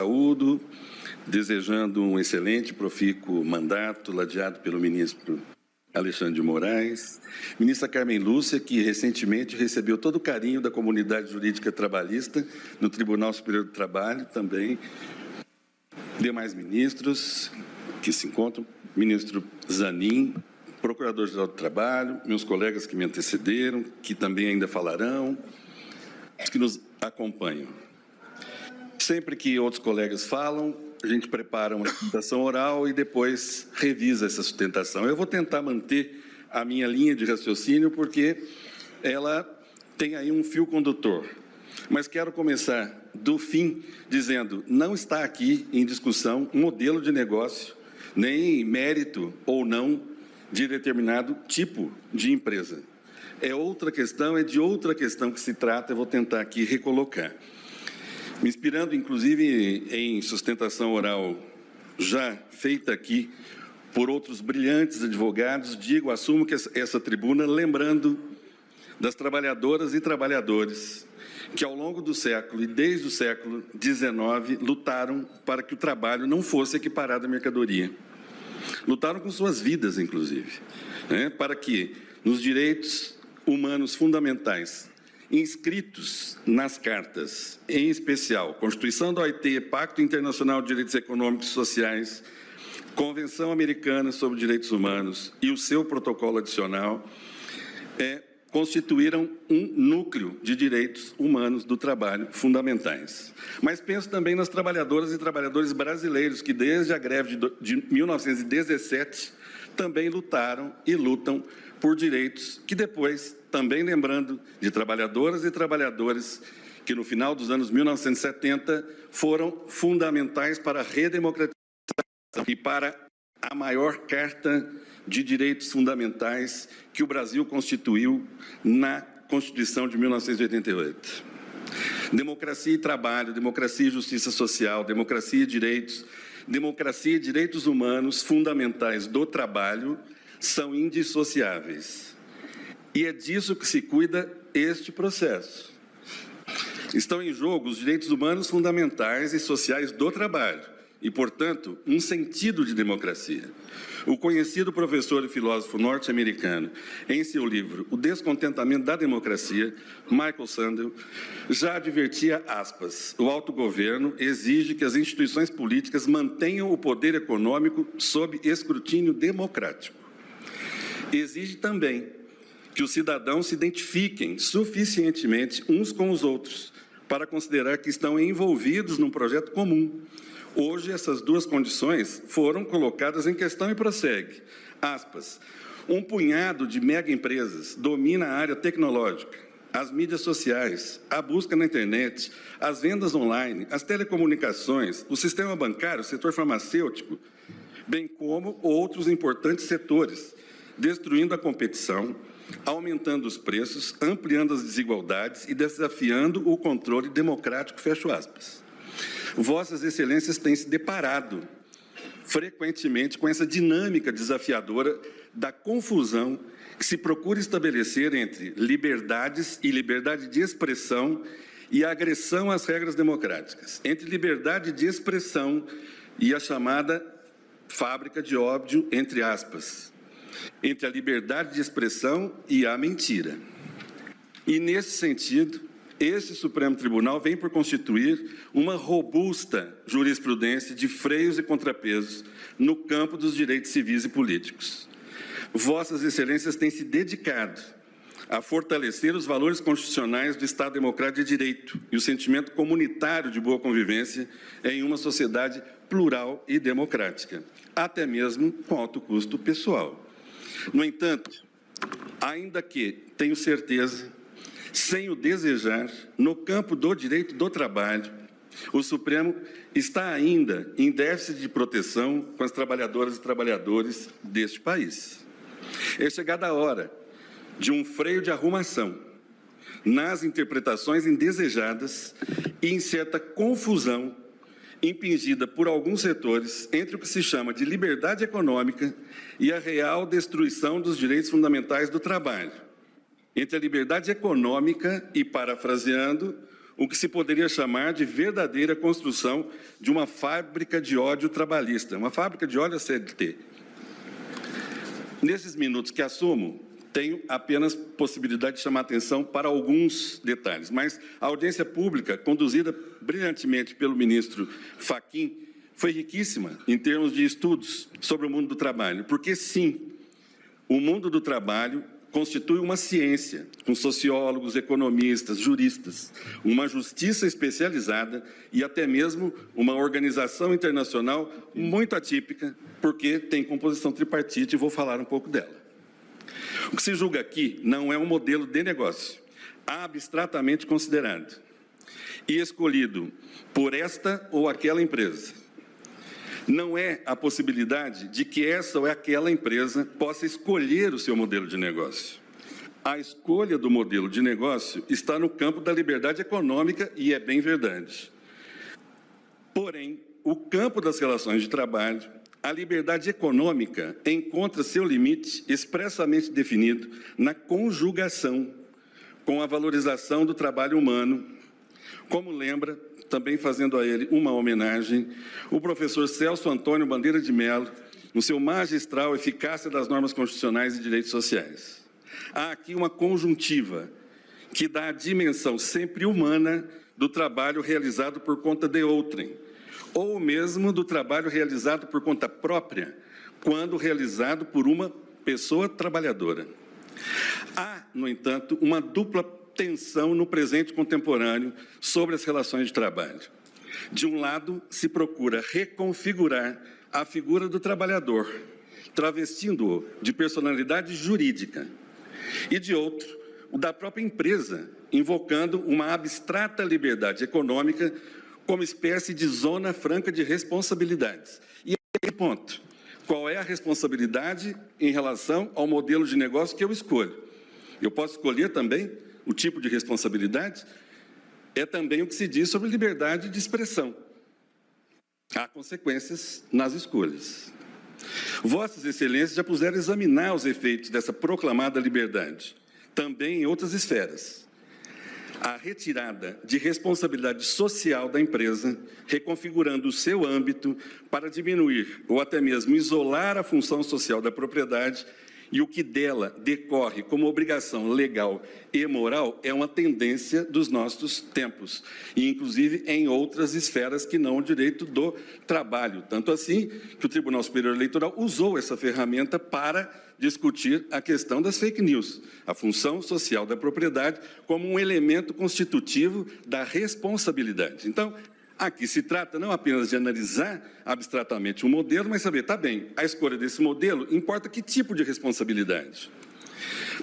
saúdo, desejando um excelente e profícuo mandato, ladeado pelo ministro Alexandre de Moraes, ministra Carmen Lúcia, que recentemente recebeu todo o carinho da comunidade jurídica trabalhista no Tribunal Superior do Trabalho, também demais ministros que se encontram, ministro Zanin, Procurador-Geral do Trabalho, meus colegas que me antecederam, que também ainda falarão, os que nos acompanham. Sempre que outros colegas falam, a gente prepara uma sustentação oral e depois revisa essa sustentação. Eu vou tentar manter a minha linha de raciocínio, porque ela tem aí um fio condutor. Mas quero começar do fim dizendo, não está aqui em discussão um modelo de negócio, nem mérito ou não de determinado tipo de empresa. É outra questão, é de outra questão que se trata, eu vou tentar aqui recolocar. Me inspirando, inclusive, em sustentação oral já feita aqui por outros brilhantes advogados, assumo que essa tribuna, lembrando das trabalhadoras e trabalhadores que, ao longo do século e desde o século XIX, lutaram para que o trabalho não fosse equiparado à mercadoria. Lutaram com suas vidas, inclusive, para que, nos direitos humanos fundamentais, inscritos nas cartas, em especial, Constituição da OIT, Pacto Internacional de Direitos Econômicos e Sociais, Convenção Americana sobre Direitos Humanos e o seu protocolo adicional, constituíram um núcleo de direitos humanos do trabalho fundamentais. Mas penso também nas trabalhadoras e trabalhadores brasileiros que, desde a greve de 1917, também lutaram e lutam por direitos que depois, também lembrando de trabalhadoras e trabalhadores que no final dos anos 1970 foram fundamentais para a redemocratização e para a maior carta de direitos fundamentais que o Brasil constituiu na Constituição de 1988. Democracia e trabalho, democracia e justiça social, democracia e direitos humanos fundamentais do trabalho são indissociáveis. E é disso que se cuida este processo. Estão em jogo os direitos humanos fundamentais e sociais do trabalho e, portanto, um sentido de democracia. O conhecido professor e filósofo norte-americano, em seu livro O Descontentamento da Democracia, Michael Sandel, já advertia, aspas, o autogoverno exige que as instituições políticas mantenham o poder econômico sob escrutínio democrático. Exige também que os cidadãos se identifiquem suficientemente uns com os outros para considerar que estão envolvidos num projeto comum. Hoje, essas duas condições foram colocadas em questão e prossegue. Aspas, um punhado de mega-empresas domina a área tecnológica, as mídias sociais, a busca na internet, as vendas online, as telecomunicações, o sistema bancário, o setor farmacêutico, bem como outros importantes setores, destruindo a competição, aumentando os preços, ampliando as desigualdades e desafiando o controle democrático, fecho aspas. Vossas Excelências têm se deparado frequentemente com essa dinâmica desafiadora da confusão que se procura estabelecer entre liberdades e liberdade de expressão e a agressão às regras democráticas, entre liberdade de expressão e a chamada fábrica de ódio, entre aspas, entre a liberdade de expressão e a mentira. E, nesse sentido, este Supremo Tribunal vem por constituir uma robusta jurisprudência de freios e contrapesos no campo dos direitos civis e políticos. Vossas Excelências têm se dedicado a fortalecer os valores constitucionais do Estado Democrático de Direito e o sentimento comunitário de boa convivência em uma sociedade plural e democrática, até mesmo com alto custo pessoal. No entanto, ainda que, tenho certeza, sem o desejar, no campo do direito do trabalho, o Supremo está ainda em déficit de proteção com as trabalhadoras e trabalhadores deste país. É chegada a hora de um freio de arrumação nas interpretações indesejadas e em certa confusão impingida por alguns setores entre o que se chama de liberdade econômica e a real destruição dos direitos fundamentais do trabalho, entre a liberdade econômica e, parafraseando, o que se poderia chamar de verdadeira construção de uma fábrica de ódio trabalhista, uma fábrica de ódio CLT. Nesses minutos que assumo, tenho apenas possibilidade de chamar atenção para alguns detalhes, mas a audiência pública, conduzida brilhantemente pelo ministro Fachin, foi riquíssima em termos de estudos sobre o mundo do trabalho, porque sim, o mundo do trabalho constitui uma ciência, com sociólogos, economistas, juristas, uma justiça especializada e até mesmo uma organização internacional muito atípica, porque tem composição tripartite, e vou falar um pouco dela. O que se julga aqui não é um modelo de negócio, abstratamente considerado e escolhido por esta ou aquela empresa. Não é a possibilidade de que essa ou aquela empresa possa escolher o seu modelo de negócio. A escolha do modelo de negócio está no campo da liberdade econômica e é bem verdade. Porém, o campo das relações de trabalho, a liberdade econômica encontra seu limite expressamente definido na conjugação com a valorização do trabalho humano, como lembra, também fazendo a ele uma homenagem, o professor Celso Antônio Bandeira de Mello, no seu magistral Eficácia das Normas Constitucionais e Direitos Sociais. Há aqui uma conjuntiva que dá a dimensão sempre humana do trabalho realizado por conta de outrem, ou mesmo do trabalho realizado por conta própria, quando realizado por uma pessoa trabalhadora. Há, no entanto, uma dupla tensão no presente contemporâneo sobre as relações de trabalho. De um lado, se procura reconfigurar a figura do trabalhador, travestindo-o de personalidade jurídica, e de outro, o da própria empresa, invocando uma abstrata liberdade econômica como espécie de zona franca de responsabilidades. E aí, ponto, qual é a responsabilidade em relação ao modelo de negócio que eu escolho? Eu posso escolher também o tipo de responsabilidade? É também o que se diz sobre liberdade de expressão. Há consequências nas escolhas. Vossas Excelências já puderam examinar os efeitos dessa proclamada liberdade, também em outras esferas. A retirada de responsabilidade social da empresa, reconfigurando o seu âmbito para diminuir ou até mesmo isolar a função social da propriedade e o que dela decorre como obrigação legal e moral é uma tendência dos nossos tempos, e inclusive em outras esferas que não o direito do trabalho. Tanto assim que o Tribunal Superior Eleitoral usou essa ferramenta para discutir a questão das fake news, a função social da propriedade como um elemento constitutivo da responsabilidade. Então, aqui se trata não apenas de analisar abstratamente um modelo, mas saber, tá bem, a escolha desse modelo importa que tipo de responsabilidade.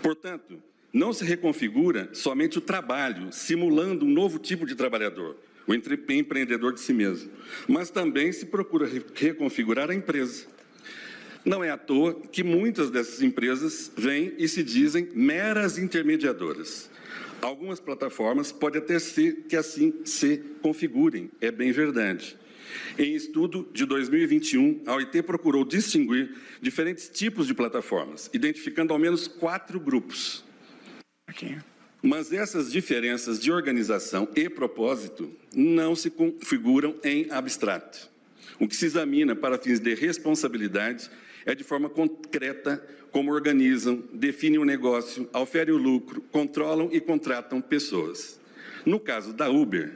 Portanto, não se reconfigura somente o trabalho, simulando um novo tipo de trabalhador, o empreendedor de si mesmo, mas também se procura reconfigurar a empresa. Não é à toa que muitas dessas empresas vêm e se dizem meras intermediadoras. Algumas plataformas pode até ser que assim se configurem, é bem verdade. Em estudo de 2021, a OIT procurou distinguir diferentes tipos de plataformas, identificando ao menos 4 grupos. Mas essas diferenças de organização e propósito não se configuram em abstrato. O que se examina para fins de responsabilidade é de forma concreta como organizam, definem o negócio, oferem o lucro, controlam e contratam pessoas. No caso da Uber,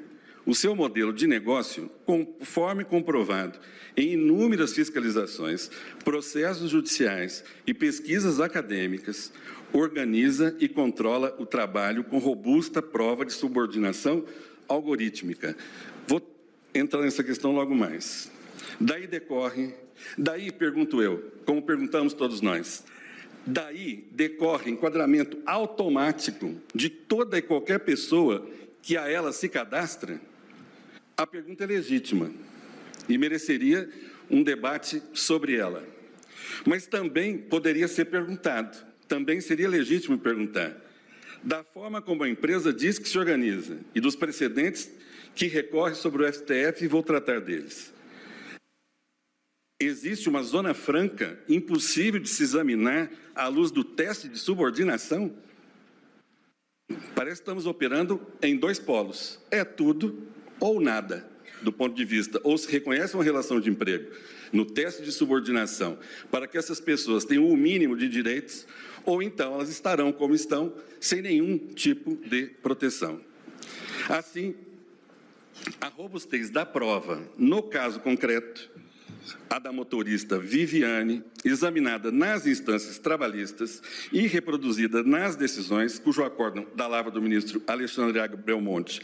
o seu modelo de negócio, conforme comprovado em inúmeras fiscalizações, processos judiciais e pesquisas acadêmicas, organiza e controla o trabalho com robusta prova de subordinação algorítmica. Vou entrar nessa questão logo mais. Daí pergunto eu, como perguntamos todos nós, daí decorre enquadramento automático de toda e qualquer pessoa que a ela se cadastra? A pergunta é legítima e mereceria um debate sobre ela. Mas também poderia ser perguntado, também seria legítimo perguntar, da forma como a empresa diz que se organiza e dos precedentes que recorre sobre o STF, e vou tratar deles. Existe uma zona franca impossível de se examinar à luz do teste de subordinação? parece que estamos operando em dois polos. É tudo ou nada, do ponto de vista, ou se reconhece uma relação de emprego no teste de subordinação, para que essas pessoas tenham o mínimo de direitos, ou então elas estarão como estão, sem nenhum tipo de proteção. Assim, a robustez da prova, no caso concreto, a da motorista Viviane, examinada nas instâncias trabalhistas e reproduzida nas decisões, cujo acórdão da lavra do ministro Alexandre H. Belmonte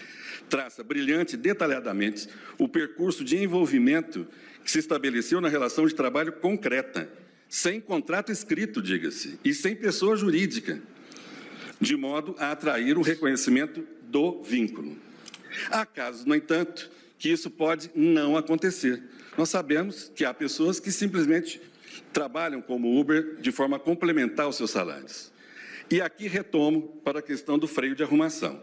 traça brilhante e detalhadamente o percurso de envolvimento que se estabeleceu na relação de trabalho concreta, sem contrato escrito, diga-se, e sem pessoa jurídica, de modo a atrair o reconhecimento do vínculo. Há casos, no entanto, que isso pode não acontecer. Nós sabemos que há pessoas que simplesmente trabalham como Uber de forma complementar aos seus salários. E aqui retomo para a questão do freio de arrumação.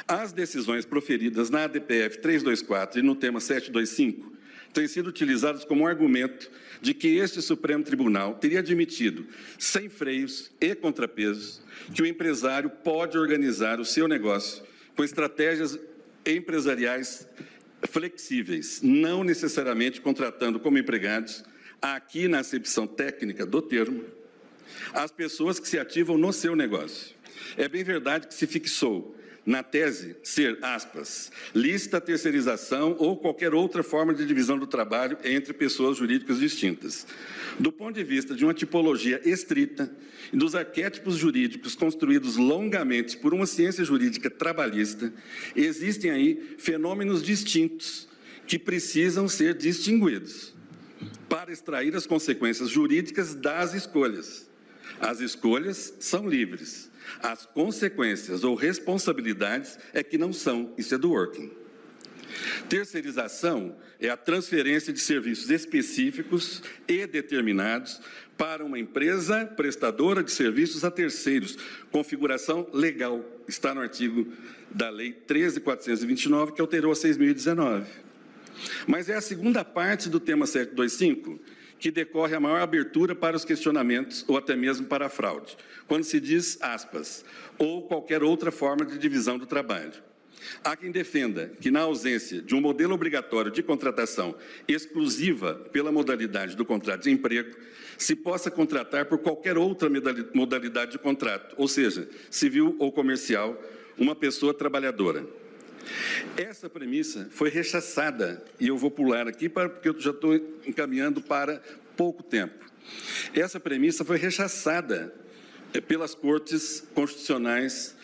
As decisões proferidas na ADPF 324 e no tema 725 têm sido utilizadas como argumento de que este Supremo Tribunal teria admitido, sem freios e contrapesos, que o empresário pode organizar o seu negócio com estratégias empresariais flexíveis, não necessariamente contratando como empregados, aqui na acepção técnica do termo, as pessoas que se ativam no seu negócio. É bem verdade que se fixou na tese ser, aspas, lícita a terceirização ou qualquer outra forma de divisão do trabalho entre pessoas jurídicas distintas. Do ponto de vista de uma tipologia estrita e dos arquétipos jurídicos construídos longamente por uma ciência jurídica trabalhista, existem aí fenômenos distintos que precisam ser distinguidos para extrair as consequências jurídicas das escolhas. As escolhas são livres. As consequências ou responsabilidades é que não são, isso é do working. Terceirização é a transferência de serviços específicos e determinados para uma empresa prestadora de serviços a terceiros. Configuração legal, está no artigo da Lei 13.429, que alterou a 6.019. Mas é a segunda parte do tema 725 que decorre a maior abertura para os questionamentos ou até mesmo para a fraude, quando se diz, aspas, ou qualquer outra forma de divisão do trabalho. Há quem defenda que, na ausência de um modelo obrigatório de contratação exclusiva pela modalidade do contrato de emprego, se possa contratar por qualquer outra modalidade de contrato, ou seja, civil ou comercial, uma pessoa trabalhadora. Essa premissa foi rechaçada, e eu vou pular aqui porque eu já estou encaminhando para pouco tempo. Essa premissa foi rechaçada pelas cortes constitucionais